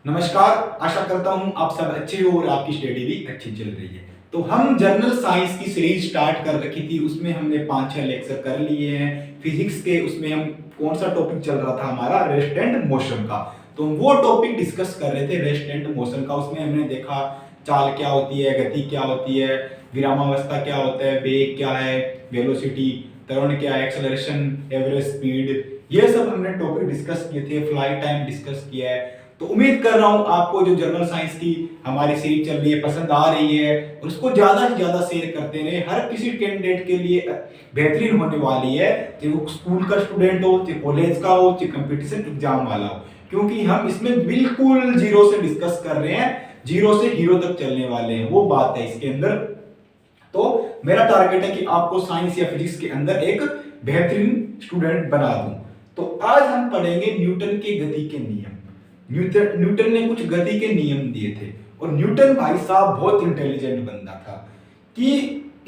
नमस्कार, आशा करता हूँ आप सब अच्छे हो और आपकी स्टडी भी अच्छी चल रही है। तो हम जनरल साइंस की सीरीज स्टार्ट कर रखी थी, उसमें हमने 5-6 लेक्चर कर लिए हैं। फिजिक्स के उसमें हम कौन सा टॉपिक चल रहा था हमारा, रेस्ट एंड मोशन का। तो वो टॉपिक डिस्कस कर रहे थे, रेस्ट एंड मोशन का। उसमें हमने देखा चाल क्या होती है, गति क्या होती है, विरामावस्था क्या होता है, वेग क्या है, वेलोसिटी, त्वरण क्या है, एक्सेलरेशन, एवरेज स्पीड, ये सब हमने टॉपिक डिस्कस किए थे। फ्लाइट टाइम डिस्कस किया है। तो उम्मीद कर रहा हूं आपको जो जनरल साइंस की हमारी सीरीज चल रही है पसंद आ रही है, और उसको ज्यादा से ज्यादा शेयर करते रहे। हर किसी कैंडिडेट के लिए बेहतरीन होने वाली है, चाहे वो स्कूल का स्टूडेंट हो, चाहे कॉलेज का हो, चाहे कंपटीशन एग्जाम वाला हो, क्योंकि हम इसमें बिल्कुल जीरो से डिस्कस कर रहे हैं, जीरो से हीरो तक चलने वाले हैं, वो बात है इसके अंदर। तो मेरा टारगेट है कि आपको साइंस या फिजिक्स के अंदर एक बेहतरीन स्टूडेंट बना दूं। तो आज हम पढ़ेंगे न्यूटन के गति के नियम। न्यूटन ने कुछ गति के नियम दिए थे, और न्यूटन भाई साहब बहुत इंटेलिजेंट बंदा था कि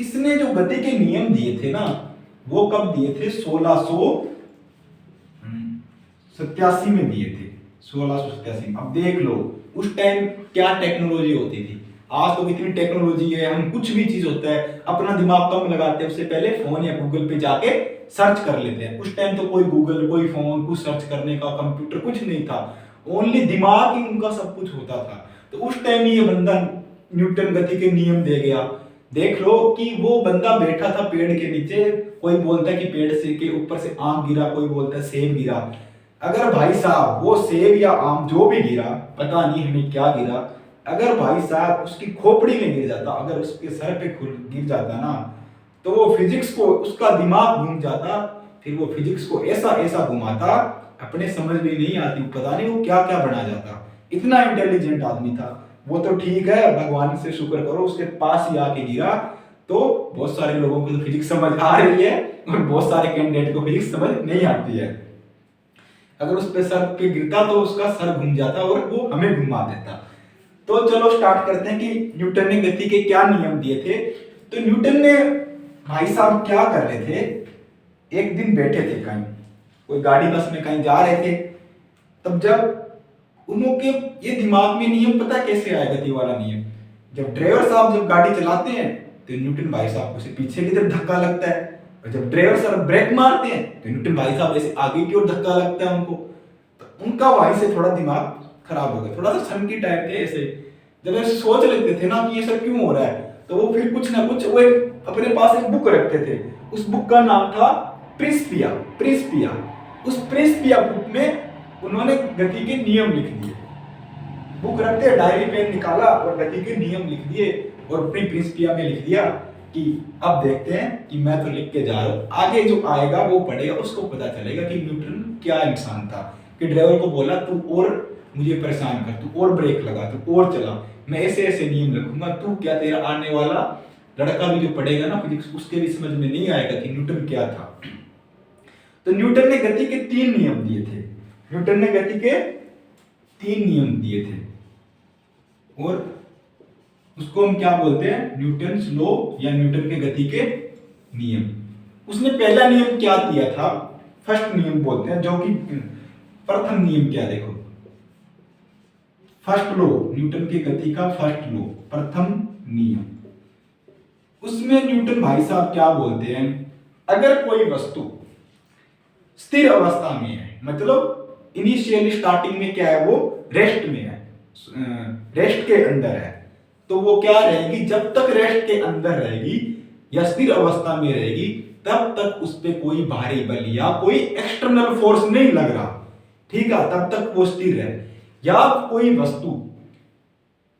इसने जो गति के नियम दिए थे ना, वो कब दिए थे? 1687 में दिए थे। 1687 में। अब देख लो उस टाइम क्या टेक्नोलॉजी होती थी। आज तो कितनी टेक्नोलॉजी है, हम कुछ भी चीज होता है अपना दिमाग कम लगाते हैं, उससे पहले फोन या गूगल पे जाके सर्च कर लेते हैं। उस टाइम तो कोई गूगल, कोई फोन, कुछ सर्च करने का, कंप्यूटर कुछ नहीं था, ओनली दिमाग ही उनका सब कुछ होता था। तो उस टाइम ये बंदा न्यूटन गति के नियम दे गया। देख लो कि वो बंदा बैठा था पेड़ के नीचे, कोई बोलता है कि पेड़ से के ऊपर से आम गिरा, कोई बोलता है सेब गिरा। अगर भाई साहब वो सेब या आम जो भी गिरा, पता नहीं हमें क्या गिरा, अगर भाई साहब उसकी खोपड़ी में गिर जाता, अगर उसके सर पे गिर जाता ना, तो वो फिजिक्स को, उसका दिमाग घूम जाता। फिर वो फिजिक्स को ऐसा ऐसा घुमाता, अपने समझ में नहीं आती, पता नहीं वो क्या क्या बना जाता। इतना इंटेलिजेंट आदमी था वो। तो ठीक है, भगवान से शुक्र करो उसके पास ही आके गिरा, तो बहुत सारे लोगों को तो फिजिक्स समझ आ रही है, और बहुत सारे कैंडिडेट को फिजिक्स समझ नहीं आती है। अगर उस पे सर पे गिरता तो उसका सर घूम जाता और वो हमें घुमा देता। तो चलो स्टार्ट करते हैं कि न्यूटन ने गति के क्या नियम दिए थे। तो न्यूटन ने भाई साहब क्या कर रहे थे, एक दिन बैठे थे कहीं, कोई गाड़ी बस में कहीं जा रहे थे। तब जब उनके ये दिमाग में नियम पता कैसे आया गति वाला नियम, जब ड्राइवर साहब जब गाड़ी चलाते हैं तो न्यूटन भाई साहब को से पीछे की तरफ धक्का लगता है, और जब ड्राइवर साहब ब्रेक मारते हैं तो न्यूटन भाई साहब ऐसे आगे की ओर धक्का लगता है उनको। तो उनका भाई से थोड़ा दिमाग खराब हो गया, थोड़ा सा सनकी टाइप थे ऐसे। जब ऐसे सोच लेते थे ना कि ये सब क्यों हो रहा है, तो वो फिर कुछ ना कुछ वो अपने पास एक बुक रखते थे। उस बुक का नाम था प्रिंसिपिया। प्रिंसिपिया, उस प्रिंसिपिया बुक में उन्होंने गति के नियम लिख दिए। बुक रखते, डायरी पेन निकाला और गति के नियम लिख दिए, और अपनी प्रिंसिपिया में लिख दिया कि अब देखते हैं कि मैं तो लिख के जा रहा हूँ, आगे जो आएगा वो पढ़ेगा, उसको पता चलेगा कि न्यूटन क्या इंसान था। कि ड्राइवर को बोला तू और मुझे परेशान कर, तू और ब्रेक लगा, तू और चला, मैं ऐसे ऐसे नियम लिखूंगा, तू क्या, तेरा आने वाला लड़का भी जो पढ़ेगा ना फिजिक्स, उसके भी समझ में नहीं आएगा कि न्यूटन क्या था। तो न्यूटन ने गति के 3 नियम दिए थे। न्यूटन ने गति के 3 नियम दिए थे, और उसको हम क्या बोलते हैं? न्यूटन्स लॉ या न्यूटन के गति के नियम। उसने पहला नियम क्या दिया था? फर्स्ट नियम बोलते हैं, जो कि प्रथम नियम क्या, देखो फर्स्ट लॉ, न्यूटन की गति का फर्स्ट लॉ, प्रथम नियम। उसमें न्यूटन भाई साहब क्या बोलते हैं, अगर कोई वस्तु स्थिर अवस्था में है, मतलब इनिशियली स्टार्टिंग में क्या है, वो रेस्ट में है, रेस्ट के अंदर है, तो वो क्या रहेगी, जब तक रेस्ट के अंदर रहेगी या स्थिर अवस्था में रहेगी, तब तक उस पे कोई भारी बल या कोई एक्सटर्नल फोर्स नहीं लग रहा, ठीक है, तब तक वो स्थिर है। या कोई वस्तु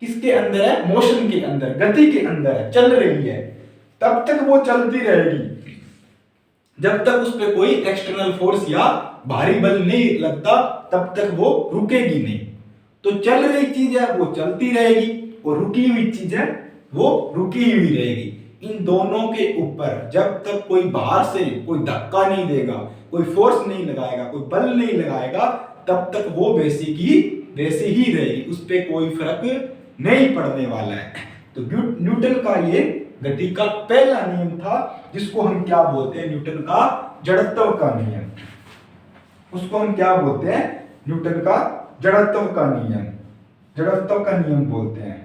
किसके अंदर है? मोशन के अंदर, गति के अंदर है, चल रही है, तब तक वो चलती रहेगी, जब तक उस पर कोई एक्सटर्नल फोर्स या भारी बल नहीं लगता, तब तक वो रुकेगी नहीं। तो चल रही चीज है वो चलती रहेगी, और रुकी हुई चीज है वो रुकी हुई रहेगी। इन दोनों के ऊपर जब तक कोई बाहर से कोई धक्का नहीं देगा, कोई फोर्स नहीं लगाएगा, कोई बल नहीं लगाएगा, तब तक वो वैसी की वैसी ही रहेगी, उस पर कोई फर्क नहीं पड़ने वाला है। तो न्यूटन का ये गति का पहला नियम था, जिसको हम क्या बोलते हैं? न्यूटन का जड़त्व का नियम। उसको हम क्या बोलते हैं? न्यूटन का जड़त्व का नियम। जड़त्व का नियम बोलते हैं।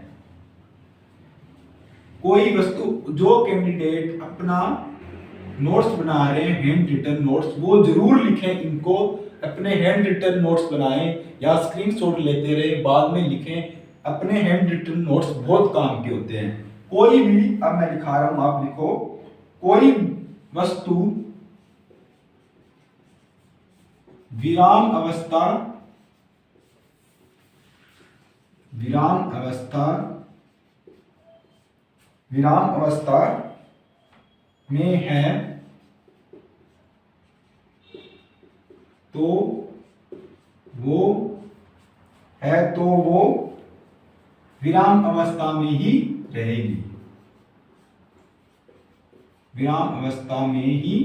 कोई वस्तु, जो कैंडिडेट अपना नोट्स बना रहे हैं हैंड रिटन नोट्स, वो जरूर लिखें इनको, अपने हैंड रिटन नोट्स बनाएं या स्क्रीनशॉट लेते रहे, बाद में लिखें। अपने हैंड रिटन नोट्स बहुत काम के होते हैं। कोई भी, अब मैं लिखा रहा हूं, आप लिखो, कोई वस्तु विराम अवस्था में है तो वो विराम अवस्था में ही रहेगी। विराम अवस्था में ही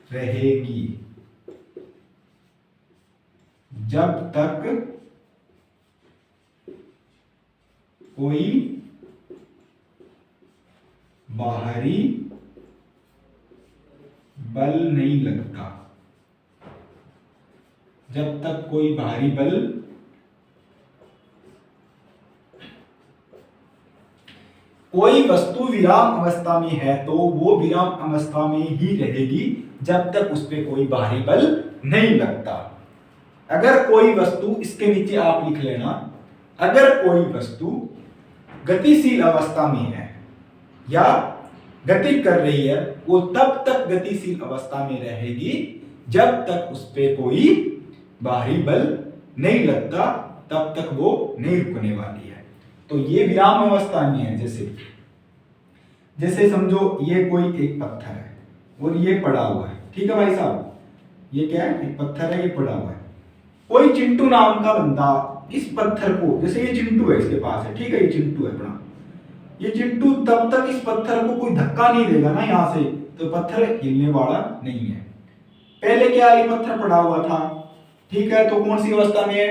रहेगी जब तक कोई बाहरी बल नहीं लगता। जब तक कोई बाहरी बल, कोई वस्तु विराम अवस्था में है तो वो विराम अवस्था में ही रहेगी जब तक उस पर कोई बाहरी बल नहीं लगता। अगर कोई वस्तु, इसके नीचे आप लिख लेना, अगर कोई वस्तु गतिशील अवस्था में है या गति कर रही है, वो तब तक गतिशील अवस्था में रहेगी जब तक उस पर कोई बाहरी बल नहीं लगता, तब तक वो नहीं रुकने वाली है। तो ये विराम अवस्था में है। जैसे समझो ये कोई एक पत्थर है और ये पड़ा हुआ है, ठीक है भाई साहब, ये क्या है, एक पत्थर है, ये पड़ा हुआ है। कोई चिंटू नाम का बंदा इस पत्थर को, जैसे ये चिंटू है, इसके पास है, ठीक है, ये चिंटू है अपना, ये चिंटू तब तक इस पत्थर को कोई धक्का नहीं देगा ना यहाँ से, तो पत्थर हिलने वाला नहीं है। पहले क्या, ये पत्थर पड़ा हुआ था, ठीक है, तो कौन सी अवस्था में है,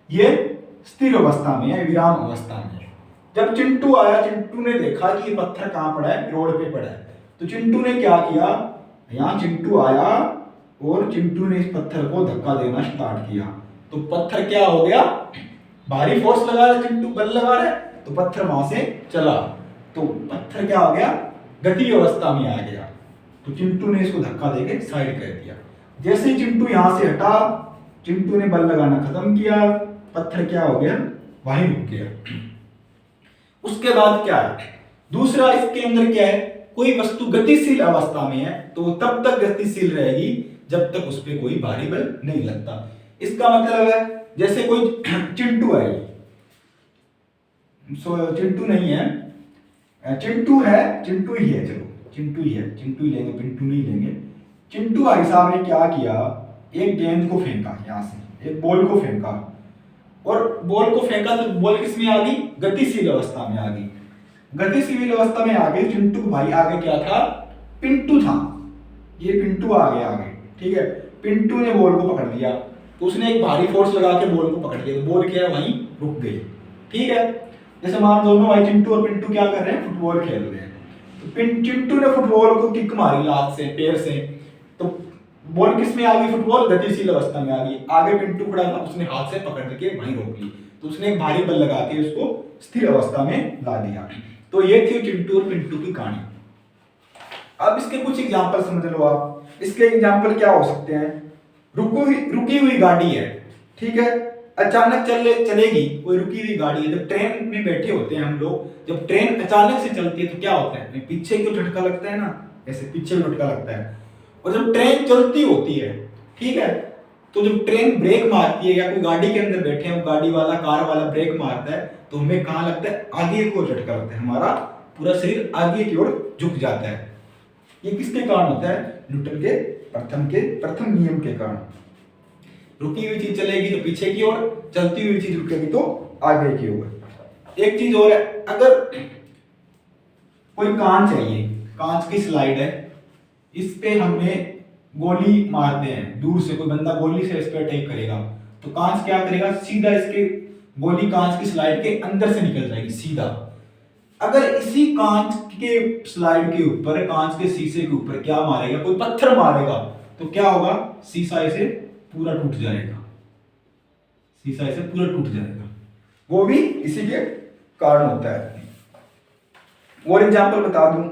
ये स्थिर अवस्था में है, विराम अवस्था में है। जब चिंटू आया, चिंटू ने देखा कि ये पत्थर कहाँ पड़ा है, रोड पे पड़ा है, तो चिंटू ने क्या किया, यहाँ चिंटू आया और चिंटू ने इस पत्थर को धक्का देना स्टार्ट किया, तो पत्थर क्या हो गया, भारी फोर्स लगा रहा है चिंटू, बल लगा रहा है, तो पत्थर वहां से चला, तो पत्थर क्या हो गया, गति अवस्था में आ गया। तो चिंटू ने इसको धक्का देके साइड कर दिया। जैसे ही चिंटू यहां से हटा, चिंटू ने बल लगाना खत्म किया, पत्थर क्या हो गया, वहीं रुक गया। उसके बाद क्या है, दूसरा इसके अंदर क्या है, कोई वस्तु गतिशील अवस्था में है तो तब तक गतिशील रहेगी जब तक उस पर कोई भारी बल नहीं लगता। इसका मतलब है, जैसे कोई चिंटू है, चिंटू नहीं है, चिंटू है, चिंटू ही है, चलो चिंटू ही है, चिंटू ही लेंगे, पिंटू नहीं लेंगे। चिंटू भाई साहब ने क्या किया, एक गेंद को फेंका, यहां से एक बॉल को फेंका, और बॉल को फेंका तो बॉल किस में आ गई, गतिशील अवस्था में आ गई। गतिशील अवस्था में आ गई, चिंटू भाई आगे क्या था, पिंटू था, ये पिंटू आ गया आगे, ठीक है, पिंटू ने बॉल को पकड़ लिया, तो उसने एक भारी फोर्स लगा के बॉल को पकड़ लिया, तो बॉल क्या है, वहीं रुक गई, ठीक है। जैसे मान दोनों भाई चिंटू और पिंटू क्या कर रहे हैं, फुटबॉल खेल रहे हैं, तो चिंटू ने फुटबॉल को किक मारी लात से, पैर से, तो बॉल किस में आ गई, फुटबॉल गतिशील अवस्था में आ गई। आगे पिंटू खड़ा था, उसने हाथ से पकड़ के वहीं रोक ली, तो उसने एक भारी बल लगा के उसको स्थिर अवस्था में ला दिया। तो ये थी चिंटू और पिंटू की कहानी। अब इसके कुछ एग्जांपल समझ लो आप। इसके एग्जांपल क्या हो सकते हैं, रुकी हुई गाड़ी है, ठीक है, अचानक चलेगी, कोई रुकी हुई गाड़ी है। जब ट्रेन में बैठे होते हैं हम लोग, जब ट्रेन अचानक से चलती है तो क्या होता है, पीछे को झटका लगता है ना, ऐसे पीछे को झटका लगता है। और जब ट्रेन चलती होती है, ठीक है, तो जब ट्रेन ब्रेक मारती है या कोई गाड़ी के अंदर बैठे हैं, गाड़ी वाला, कार वाला ब्रेक मारता है, तो हमें कहाँ लगता है, आगे को झटका लगता है, हमारा पूरा शरीर आगे की ओर झुक जाता है। ये किसके कारण होता है, न्यूटन के प्रथम नियम के कारण। रुकी हुई चीज चलेगी तो पीछे की ओर, चलती हुई चीज रुकेगी तो आगे की ओर। एक चीज और है, अगर कोई कांच है, ये कांच की स्लाइड है, इस पे हमें गोली मारते हैं, दूर से कोई बंदा गोली से इस पे अटैक करेगा, तो कांच क्या करेगा, सीधा इसके गोली कांच की स्लाइड के अंदर से निकल जाएगी सीधा। अगर इसी कांच के स्लाइड के ऊपर, कांच के शीशे के ऊपर क्या मारेगा, कोई पत्थर मारेगा, तो क्या होगा, शीशा इसे पूरा टूट जाएगा, शीशा ऐसे पूरा टूट जाएगा, वो भी इसी के कारण होता है। और एग्जाम्पल बता दूं,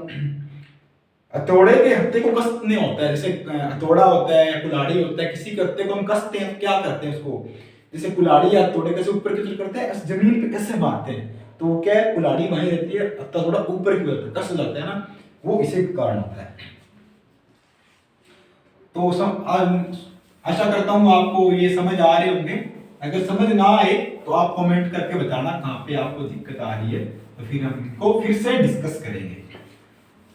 हथौड़े के हत्थे को कसने होता है, जैसे हथौड़ा होता है, कुल्हाड़ी होता है, किसी के हत्थे को हम कसते हैं, क्या करते हैं उसको, जैसे कुल्हाड़ी या हथौड़े कैसे ऊपर की तरफ करते हैं, जमीन पे कैसे मारते हैं, तो वो क्या है, कुल्हाड़ी वहीं रहती है, हत्था थोड़ा ऊपर की तरफ कस जाता है ना, वो इसी के कारण होता है। तो आशा करता हूँ आपको ये समझ आ रहे होंगे। अगर समझ ना आए तो आप कमेंट करके बताना कहाँ पे आपको दिक्कत आ रही है, तो फिर हम इनको फिर से डिस्कस करेंगे।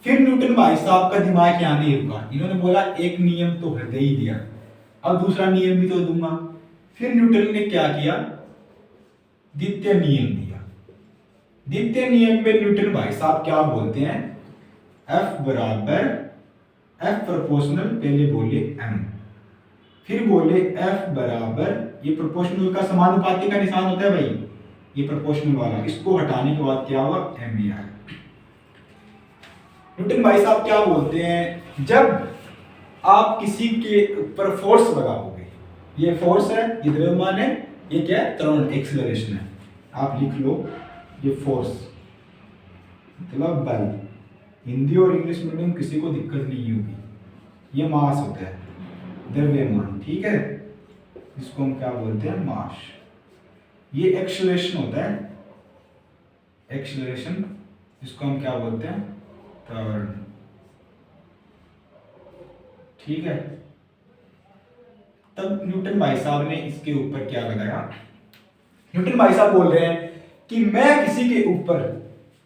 फिर न्यूटन भाई साहब का दिमाग यहाँ नहीं रुका, इन्होंने बोला एक नियम तो हृदय ही दिया, अब दूसरा नियम भी तो दूंगा। फिर न्यूटन ने क्या किया, द्वितीय नियम दिया। द्वितीय नियम में न्यूटन भाई साहब क्या बोलते हैं, F बराबर F प्रोपोर्शनल, पहले बोले M, फिर बोले F बराबर, ये प्रोपोर्शनल का समानुपाती का निशान होता है भाई, ये प्रोपोर्शनल वाला, इसको हटाने के बाद क्या हुआ, M ही आया। न्यूटन भाई साहब क्या बोलते हैं, जब आप किसी के ऊपर फोर्स लगाओगे, ये फोर्स है, ये द्रव्यमान है, ये क्या है, त्वरण, एक्सीलरेशन है, आप लिख लो, ये फोर्स मतलब बल, हिंदी और इंग्लिश मीडियम किसी को दिक्कत नहीं होगी, ये मास होता है, द्रव्यमान, ठीक है, इसको हम क्या बोलते हैं, मास। ये एक्सीलरेशन होता है, एक्सीलरेशन, इसको हम क्या बोलते हैं, त्वरण, ठीक है। तब न्यूटन भाई साहब ने इसके ऊपर क्या लगाया, न्यूटन भाई साहब बोल रहे हैं कि मैं किसी के ऊपर,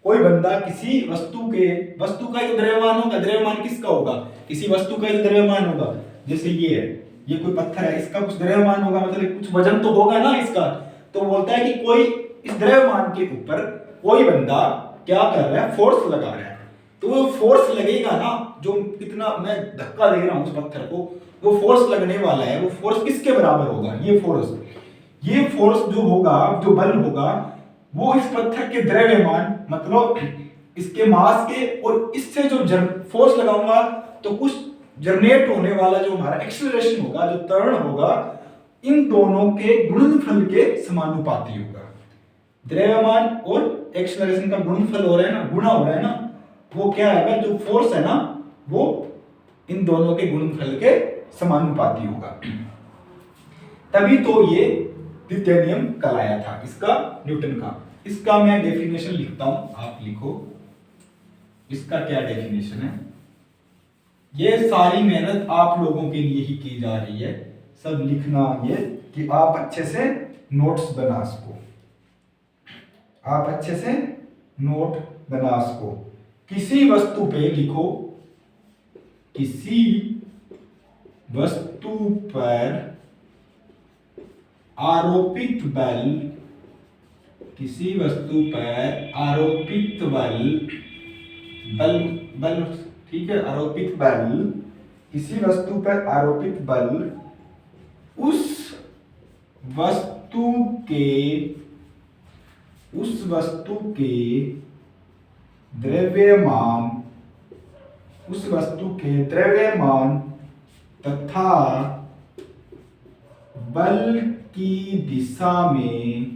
कोई बंदा किसी वस्तु का जो द्रव्यमान होगा, द्रव्यमान किसका होगा, किसी वस्तु का जो द्रव्यमान होगा, जैसे ये है, ये कोई पत्थर है, इसका कुछ द्रव्यमान होगा, मतलब कुछ वजन तो होगा ना इसका, तो बोलता है कि कोई इस द्रव्यमान के ऊपर कोई बंदा क्या कर रहा है, फोर्स लगा रहा है, तो वो फोर्स लगेगा ना, जो कितना मैं धक्का दे रहा हूं उस पत्थर को, वो फोर्स लगने वाला है, वो फोर्स किसके बराबर होगा, ये फोर्स जो होगा, जो बल होगा, वो इस पत्थर के द्रव्यमान मतलब इसके मास के, और इससे जो फोर्स लगाऊंगा तो कुछ जनरेट होने वाला जो हमारा एक्सीलरेशन होगा, जो त्वरण होगा, इन दोनों के गुणनफल के समानुपाती होगा। द्रव्यमान और एक्सीलरेशन का गुणनफल हो रहा है ना, गुणा हो रहा है ना, वो क्या है, जो फोर्स है ना, वो इन दोनों के गुणनफल के समानुपाती होगा। तभी तो ये द्वितीय नियम कहलाया था इसका, न्यूटन का। इसका मैं डेफिनेशन लिखता हूं, आप लिखो इसका क्या डेफिनेशन है। ये सारी मेहनत आप लोगों के लिए ही की जा रही है, सब लिखना ये कि आप अच्छे से नोट्स बना सको, आप अच्छे से नोट बना सको। किसी वस्तु पे लिखो, किसी वस्तु पर आरोपित बल, किसी वस्तु पर आरोपित बल, ठीक है, आरोपित बल, किसी वस्तु पर आरोपित बल उस वस्तु के द्रव्यमान, उस वस्तु के द्रव्यमान तथा बल की दिशा में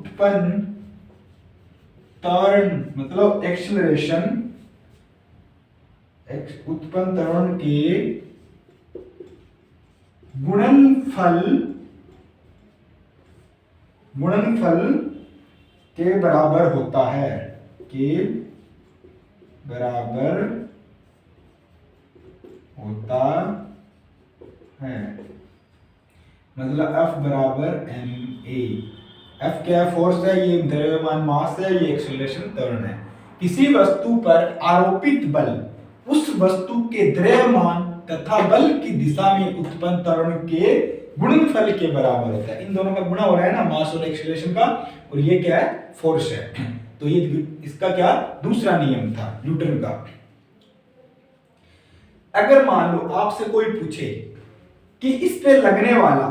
उत्पन्न त्वरण मतलब एक्सीलरेशन, उत्पन्न त्वरण के गुणनफल के बराबर होता है, के बराबर होता है। मतलब F बराबर ma, F क्या है, फोर्स है, ये द्रव्यमान मास है, ये एक्सीलरेशन त्वरण है। किसी वस्तु पर आरोपित बल उस वस्तु के द्रव्यमान तथा बल की दिशा में उत्पन्न त्वरण के गुणनफल के बराबर होता है। इन दोनों का गुणा हो रहा है ना, मास और एक्सीलरेशन का, और ये क्या है, फोर्स है। तो ये इसका क्या दूसरा नियम था न्यूटन का। अगर मान लो आपसे कोई पूछे कि इस पे लगने वाला,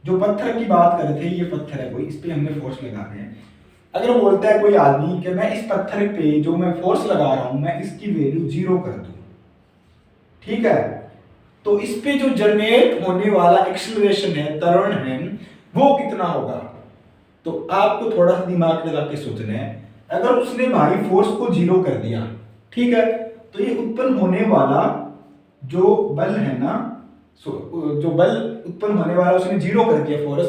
जो पत्थर की बात कर रहे थे, ये पत्थर है कोई, इस पे हमने फोर्स लगा रहे हैं, अगर बोलता है कोई आदमी कि मैं इस पत्थर पे जो मैं फोर्स लगा रहा हूं मैं इसकी वैल्यू 0 कर दूं, ठीक है, तो इस पे जो जनरेट होने वाला एक्सीलरेशन है, त्वरण है, वो कितना होगा। तो आपको थोड़ा सा दिमाग लगा के सोचना है। अगर उसने भाई फोर्स को 0 कर दिया, ठीक है, तो ये उत्पन्न होने वाला जो बल है ना, जो बल उत्पन्न होने वाला उसने 0 कर दिया फोर्स,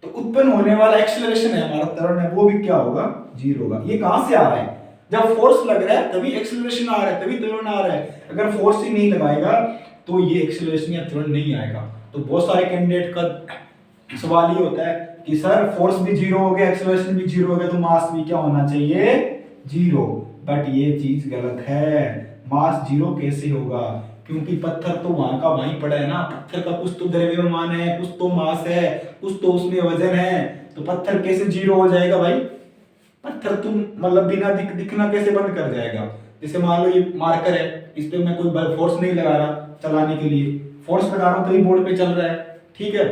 तो उत्पन्न होने वाला एक्सीलरेशन है हमारा त्वरण है, वो भी क्या होगा, 0 होगा। ये कहां से आ रहा है, जब फोर्स लग रहा है तभी एक्सीलरेशन आ रहा है, तभी त्वरण आ रहा है। अगर फोर्स ही नहीं लगाएगा तो ये एक्सीलरेशन या त्वरण नहीं आएगा। तो बहुत सारे कैंडिडेट का सवाल ये होता है कि सर फोर्स भी 0 हो गया, एक्सीलरेशन भी 0 हो गया, तो मास भी क्या होना चाहिए, 0। बट ये चीज गलत है। मास 0 कैसे होगा, क्योंकि पत्थर तो वहां का वहीं पड़ा है ना। पत्थर का कुछ तो द्रव्यमान है, कुछ तो मास है, कुछ तो उसमें वजन है, तो पत्थर कैसे 0 हो जाएगा भाई। पत्थर तुम मतलब बिना दिखना कैसे बंद कर जाएगा। जैसे मान लो ये मार्कर है, इस पे मैं कोई बल फोर्स नहीं लगा रहा चलाने के लिए, फोर्स लगा रहा हूं तो ये बोर्ड पे चल रहा है, ठीक है।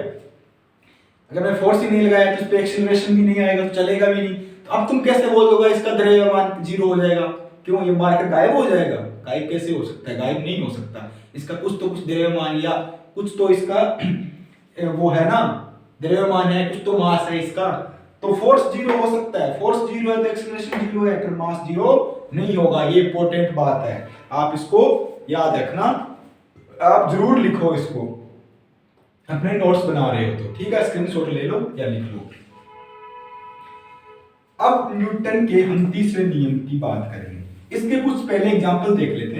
अगर मैं फोर्स ही नहीं लगाया तो इस पे एक्सीलरेशन भी नहीं आएगा, तो चलेगा भी नहीं। तो अब तुम कैसे बोल दोगे इसका द्रव्यमान 0 हो जाएगा, क्यों, ये मार्कर गायब हो जाएगा। गायब कैसे हो सकता है, गायब नहीं हो सकता। इसका कुछ तो कुछ द्रव्यमान या कुछ तो इसका वो है ना, द्रव्यमान है, कुछ तो मास है इसका, तो फोर्स 0 हो सकता है। फोर्स 0 है तो एक्सीलरेशन 0 है, फिर मास 0 नहीं होगा। ये इंपॉर्टेंट बात है, आप इसको याद रखना, आप जरूर लिखो इसको, अपने नोट्स बना रहे हो तो, ठीक है, स्क्रीनशॉट ले लो या लिख लो। अब न्यूटन के हम तीसरे नियम की बात करेंगे। इसके कुछ पहले एग्जांपल देख लेते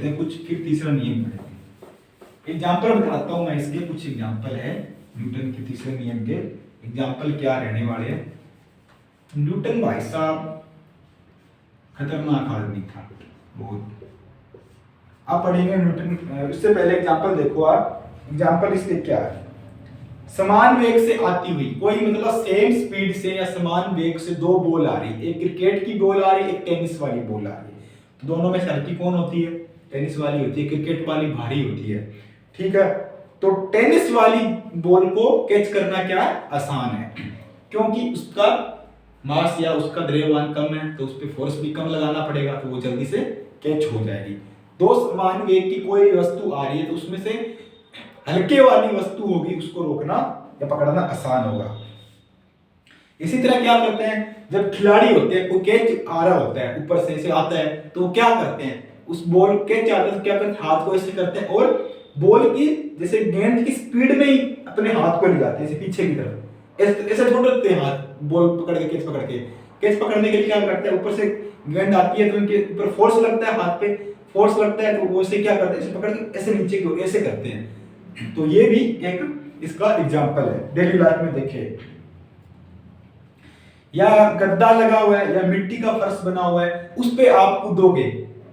हैं, कुछ, फिर तीसरा नियम पढ़ेंगे। एग्जांपल बताता हूं मैं इसके, कुछ एग्जांपल है न्यूटन के तीसरे नियम के। एग्जांपल क्या रहने वाले हैं। न्यूटन भाई साहब खतरनाक आदमी था बहुत। आप पढ़ेंगे न्यूटन, इससे पहले एग्जांपल देखो आप। एग्जांपल इसके क्या है, समान वेग से आती हुई कोई, मतलब सेम स्पीड से या समान वेग से दो बॉल आ रही, एक क्रिकेट की बॉल आ रही, एक टेनिस वाली बॉल आ रही है। तो दोनों में हल्की कौन होती है, टेनिस वाली होती है, क्रिकेट वाली भारी होती है, ठीक है। तो टेनिस वाली बॉल को कैच करना क्या है, आसान है, क्योंकि उसका मास या उसका द्रव्यमान कम है, तो उस पर फोर्स भी कम लगाना पड़ेगा, तो वो जल्दी से कैच हो जाएगी। दो समान वेग की कोई वस्तु आ रही है तो उसमें से हल्के वाली वस्तु होगी, उसको रोकना या पकड़ना आसान होगा। इसी तरह क्या करते हैं, जब खिलाड़ी होते हैं, कोई कैच आ रहा होता है ऊपर से आता है, तो क्या करते हैं, उस बॉल कैच आता है तो क्या करते हैं, हाथ को ऐसे करते हैं और बॉल की जैसे गेंद की स्पीड में ही अपने हाथ को ले जाते हैं, ऐसे पीछे की तरफ, ऐसे छोड़ रखते हैं हाथ, बॉल पकड़ के, कैच पकड़ने के लिए क्या करते हैं, ऊपर से गेंद आती है तो उनके ऊपर फोर्स लगता है, हाथ पे फोर्स लगता है, तो वो ऐसे क्या करते हैं, ऐसे पकड़ के ऐसे नीचे की ओर ऐसे करते हैं। तो ये भी एक इसका एग्जांपल है, डेली लाइफ में देखे। या गद्दा लगा हुआ है या मिट्टी का फर्श बना हुआ है, उस पे आप कूदोगे,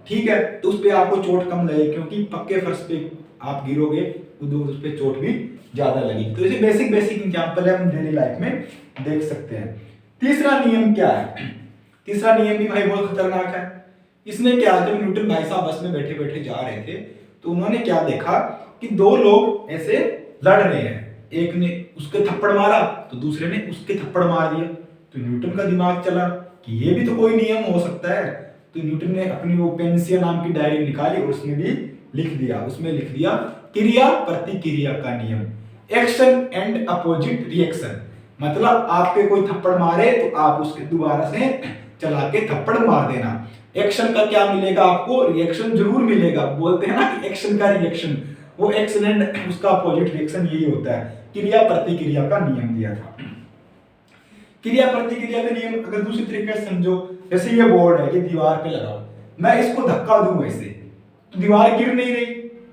ठीक है, तो उस पे आपको चोट कम लगेगी, क्योंकि पक्के फर्श पे आप गिरोगे, कूदोगे, उस पे चोट भी ज्यादा लगेगी। तो ऐसे बेसिक एग्जांपल है, हम डेली लाइफ में देख सकते हैं। तीसरा नियम क्या है, तीसरा नियम भी भाई बहुत खतरनाक है। इसमें क्या, जब न्यूटन भाई साहब बस में बैठे बैठे जा रहे थे, तो उन्होंने क्या देखा कि दो लोग ऐसे लड़ रहे हैं, एक ने उसके थप्पड़ मारा तो दूसरे ने उसके थप्पड़ मार दिया। तो न्यूटन का दिमाग चला कि ये भी तो कोई नियम हो सकता है। तो न्यूटन ने अपनी वो पेंसिया नाम की डायरी निकाली और उसमें भी लिख दिया, उसमें लिख दिया क्रिया प्रतिक्रिया का नियम, एक्शन एंड अपोजिट रिएक्शन। मतलब आपके कोई थप्पड़ मारे तो आप उसके दोबारा से चला के थप्पड़ मार देना। एक्शन का क्या मिलेगा आपको, रिएक्शन जरूर मिलेगा। बोलते हैं ना कि एक्शन का रिएक्शन, वो एक्शन एंड उसका अपोजिट रिएक्शन यही होता है। क्रिया प्रतिक्रिया का नियम दिया था। क्रिया प्रतिक्रिया का नियम अगर दूसरी तरीके से समझो, जैसे ये बोर्ड है, ये दीवार पे लगाओ, मैं इसको धक्का दूं ऐसे, तो दीवार गिर नहीं रही,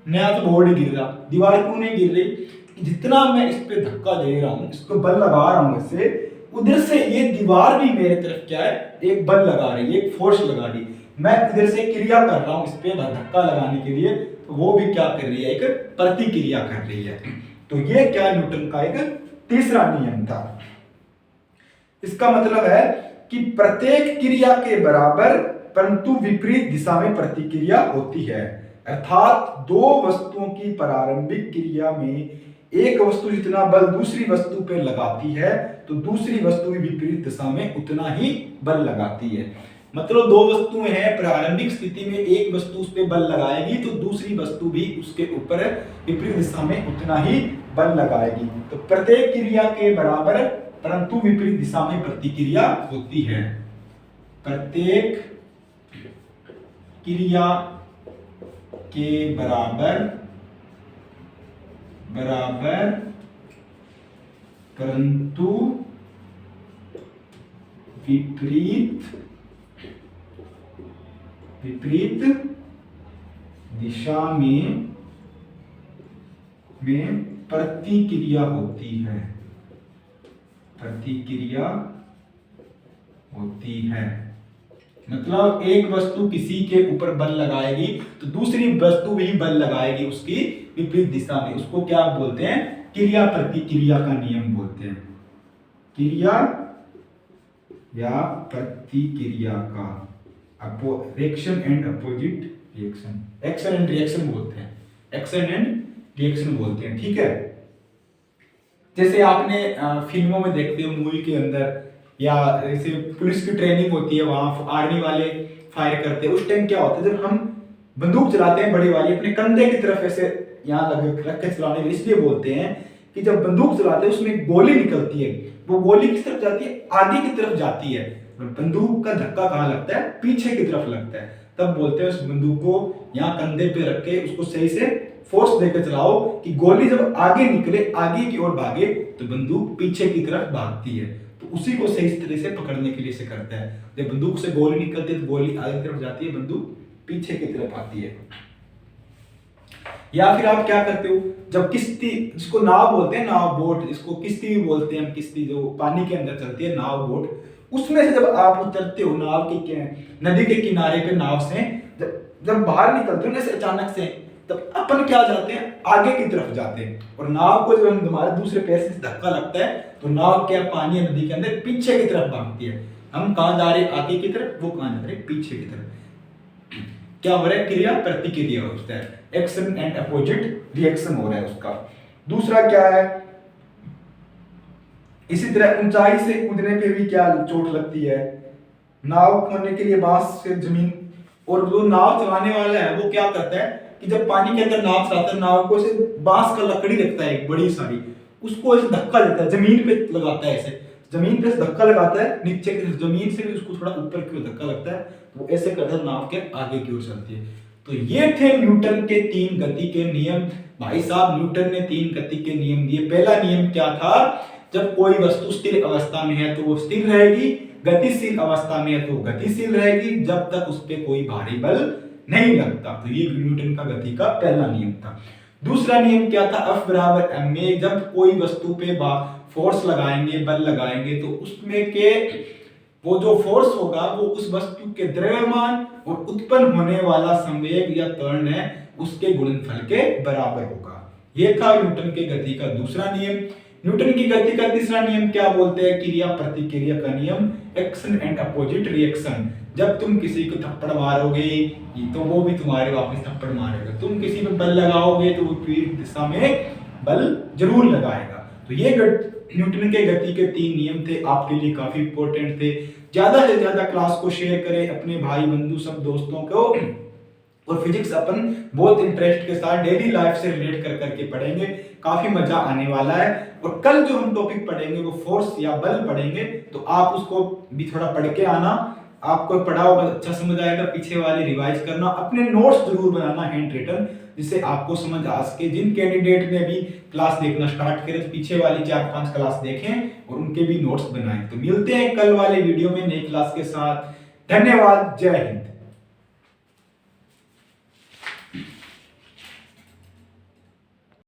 नया तो बोर्ड ही गिर रहा। दीवार क्यों नहीं गिर रही, जितना मैं इस पे धक्का दे रहा हूं, इसको बल लगा रहा हूं ऐसे, उधर से ये दीवार भी मेरे तरफ क्या है, एक बल लगा रही है, एक फोर्स लगा रही। मैं इधर से क्रिया कर रहा हूं इस पे धक्का लगाने के लिए, तो वो भी क्या कर रही है, एक प्रतिक्रिया कर रही है। तो ये क्या न्यूटन का एक तीसरा नियम था। इसका मतलब है कि प्रत्येक क्रिया के बराबर परंतु विपरीत दिशा में प्रतिक्रिया होती है। अर्थात दो वस्तुओं की प्रारंभिक क्रिया में एक वस्तु जितना बल दूसरी वस्तु पे लगाती है तो दूसरी वस्तु भी विपरीत दिशा में उतना ही बल लगाती है। मतलब दो वस्तुएं हैं, प्रारंभिक स्थिति में एक वस्तु उस पे बल लगाएगी तो दूसरी वस्तु भी उसके ऊपर विपरीत दिशा में उतना ही बल लगाएगी। तो प्रत्येक क्रिया के बराबर परंतु विपरीत दिशा में प्रतिक्रिया होती है। प्रत्येक क्रिया के बराबर परंतु विपरीत दिशा में प्रतिक्रिया होती है। मतलब एक वस्तु किसी के ऊपर बल लगाएगी तो दूसरी वस्तु भी बल लगाएगी उसकी विपरीत दिशा में। उसको क्या बोलते हैं? क्रिया प्रतिक्रिया का नियम बोलते हैं। क्रिया या प्रतिक्रिया का reaction and opposite reaction, action and reaction बोलते हैं, एक्शन एंड रिएक्शन बोलते हैं। ठीक है, जैसे आपने फिल्मों में देखते हो, मूवी के अंदर, या जैसे पुलिस की ट्रेनिंग होती है, वहां आर्मी वाले फायर करते हैं। उस टाइम क्या होता है, जब हम बंदूक चलाते हैं बड़ी वाली, अपने कंधे की तरफ ऐसे यहाँ रख के चलाने के इसलिए बोलते हैं कि जब बंदूक चलाते हैं उसमें गोली निकलती है, वो गोली किस तरफ जाती है? आगे की तरफ जाती है। बंदूक का धक्का कहाँ लगता है? पीछे की तरफ लगता है। तब बोलते हैं उस बंदूक को यहाँ कंधे पे रख के उसको सही से फोर्स देकर चलाओ कि गोली जब आगे निकले, आगे की ओर भागे, तो बंदूक पीछे की तरफ भागती है। तो उसी को सही तरह से पकड़ने के लिए से करता है। जब बंदूक से गोली निकलती है तो गोली आगे की तरफ जाती है, बंदूक पीछे की तरफ आती है। या फिर आप क्या करते हो, जब किश्ती, जिसको नाव बोलते हैं, नाव बोट, इसको किश्ती भी बोलते हैं, किश्ती जो पानी के अंदर चलती है, नाव बोट, उसमें से जब आप उतरते हो नाव के नदी के किनारे पे नाव से, जब बाहर निकलते हो ना से अचानक से, तब अपन क्या जाते हैं? आगे की तरफ जाते हैं। और नाव को जब हम हमारे दूसरे पैर से धक्का लगता है तो नाव क्या पानी नदी के अंदर पीछे की तरफ भागती है। हम कहाँ जा रहे? आगे की तरफ, वो कहाँ जा रहे? पीछे की तरफ। क्या हो रहा है? क्रिया प्रतिक्रिया होता है, एक्शन एंड अपोजिट रिएक्शन हो रहा है उसका। दूसरा क्या है? इसी तरह ऊंचाई से कूदने पे भी क्या चोट लगती है? नाव खोने के लिए बांस से जमीन, और जो नाव चलाने वाला है वो क्या करता है कि जब पानी के अंदर नाव चलाता है, नाव को ऐसे बांस का लकड़ी रखता है एक बड़ी सारी, उसको ऐसे धक्का देता है, जमीन पे लगाता है, ऐसे जमीन पे धक्का लगाता है, नीचे की जमीन से भी उसको थोड़ा ऊपर की ओर धक्का लगता है, तो ऐसे करता है नाव के आगे की ओर चलती है। तो ये थे न्यूटन के 3 गति के नियम। भाई साहब, न्यूटन ने 3 गति के नियम दिए। पहला नियम क्या था? जब कोई वस्तु स्थिर अवस्था में है तो वो स्थिर रहेगी, गतिशील अवस्था में है तो गतिशील रहेगी, जब तक उस पर कोई भारी बल नहीं लगता। तो ये न्यूटन का गति का पहला नियम था। दूसरा नियम क्या था? F बराबर m में जब कोई वस्तु पे फोर्स लगाएंगे, बल लगाएंगे, तो उसमें के वो जो फोर्स होगा वो उस वस्तु के द्रव्यमान और उत्पन्न होने वाला संवेग या त्वरण है उसके गुणनफल के बराबर होगा। ये था न्यूटन के गति का दूसरा नियम। न्यूटन की गति का तीसरा नियम क्या बोलते हैं? क्रिया प्रतिक्रिया का नियम, एक्शन एंड अपोजिट रिएक्शन। जब तुम किसी को थप्पड़ मारोगे तो वो भी तुम्हारे वापस थप्पड़ मारेगा, तुम किसी पे बल लगाओगे तो वो विपरीत दिशा में बल जरूर लगाएगा। तो ये न्यूटन के गति के 3 नियम थे, आपके लिए काफी इंपॉर्टेंट थे। ज्यादा से ज्यादा क्लास को शेयर करें अपने भाई बंधु सब दोस्तों को, और फिजिक्स अपन बहुत इंटरेस्ट के साथ डेली लाइफ से रिलेट कर करके पढ़ेंगे, काफी मजा आने वाला है। और कल जो हम टॉपिक पढ़ेंगे वो फोर्स या बल पढ़ेंगे, तो आप उसको भी थोड़ा पढ़ के आना, आपको पढ़ा होगा अच्छा समझ आएगा, पीछे वाले रिवाइज करना, अपने नोट्स जरूर बनाना हैंड रिटन, जिससे आपको समझ आ सके। जिन कैंडिडेट ने भी क्लास देखना स्टार्ट करे तो पीछे वाली 4-5 क्लास देखें और उनके भी नोट्स बनाएं। तो मिलते हैं कल वाले वीडियो में नई क्लास के साथ। धन्यवाद, जय हिंद।